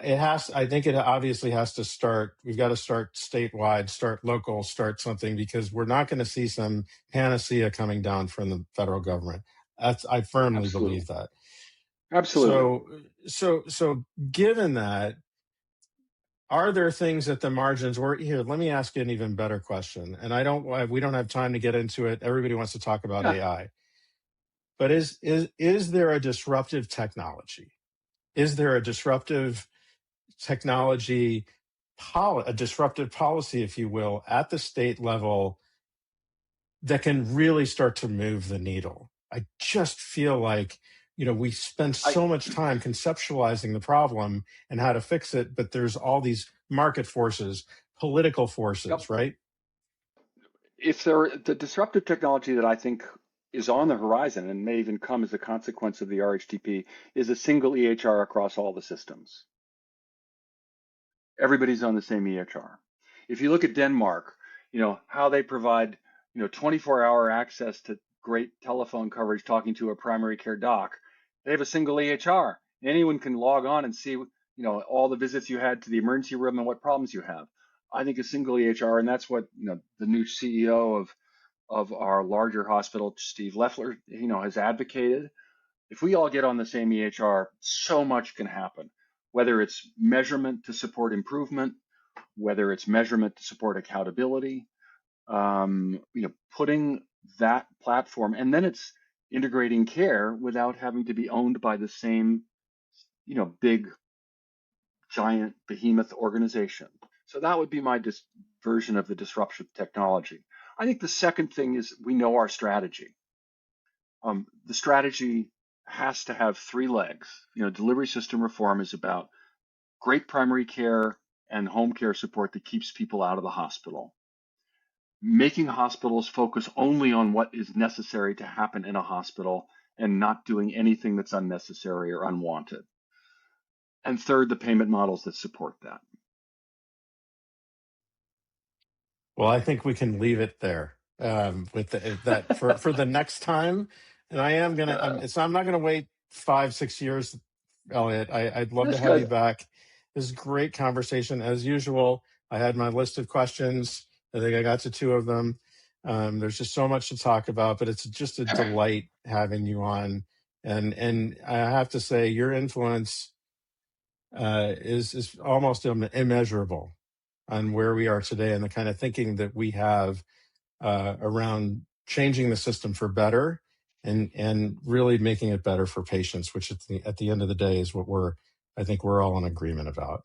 I think it obviously has to start. We've got to start statewide, start local, start something, because we're not going to see some panacea coming down from the federal government. I firmly Absolutely. believe that. Absolutely. So given that, are there things at the margins? Or here, let me ask you an even better question. And we don't have time to get into it. Everybody wants to talk about Yeah. AI. But is there a disruptive technology? Is there a disruptive technology, a disruptive policy, if you will, at the state level that can really start to move the needle? I just feel like, we spend so much time conceptualizing the problem and how to fix it, but there's all these market forces, political forces, Yep. right? The disruptive technology that I think is on the horizon and may even come as a consequence of the RHTP is a single EHR across all the systems. Everybody's on the same EHR. If you look at Denmark, how they provide, 24-hour access to great telephone coverage talking to a primary care doc. They have a single EHR. Anyone can log on and see, all the visits you had to the emergency room and what problems you have. I think a single EHR, and that's what, the new CEO of our larger hospital, Steve Leffler, has advocated. If we all get on the same EHR, so much can happen, whether it's measurement to support improvement, whether it's measurement to support accountability, putting that platform, and then it's integrating care without having to be owned by the same, big, giant behemoth organization. So that would be my version of the disruptive technology. I think the second thing is we know our strategy. The strategy has to have three legs. Delivery system reform is about great primary care and home care support that keeps people out of the hospital. Making hospitals focus only on what is necessary to happen in a hospital and not doing anything that's unnecessary or unwanted. And third, the payment models that support that. Well, I think we can leave it there with that for the next time. And I'm not gonna wait 5-6 years, Elliott. I'd love to have you back. This is a great conversation as usual. I had my list of questions. I think I got to 2 of them. There's just so much to talk about, but it's just a delight having you on. And I have to say, your influence is almost immeasurable on where we are today and the kind of thinking that we have around changing the system for better and really making it better for patients, which at the end of the day is what I think we're all in agreement about.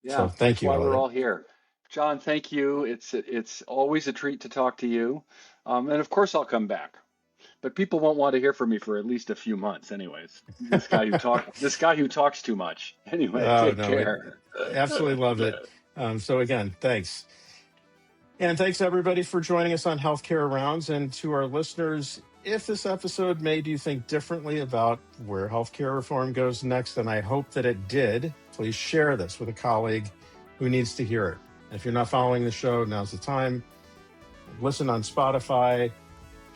Yeah, so thank you, that's why Elliott. we're all here. John, thank you. It's always a treat to talk to you. And of course I'll come back. But people won't want to hear from me for at least a few months anyways. This guy who talks too much. Anyway, take care. Absolutely love it. So again, thanks. And thanks everybody for joining us on Healthcare Rounds. And to our listeners, if this episode made you think differently about where healthcare reform goes next, and I hope that it did, please share this with a colleague who needs to hear it. And if you're not following the show, now's the time. Listen on Spotify.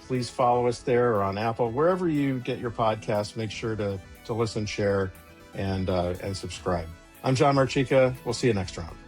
Please follow us there, or on Apple, wherever you get your podcasts. Make sure to listen, share, and subscribe. I'm John Marchica. We'll see you next round.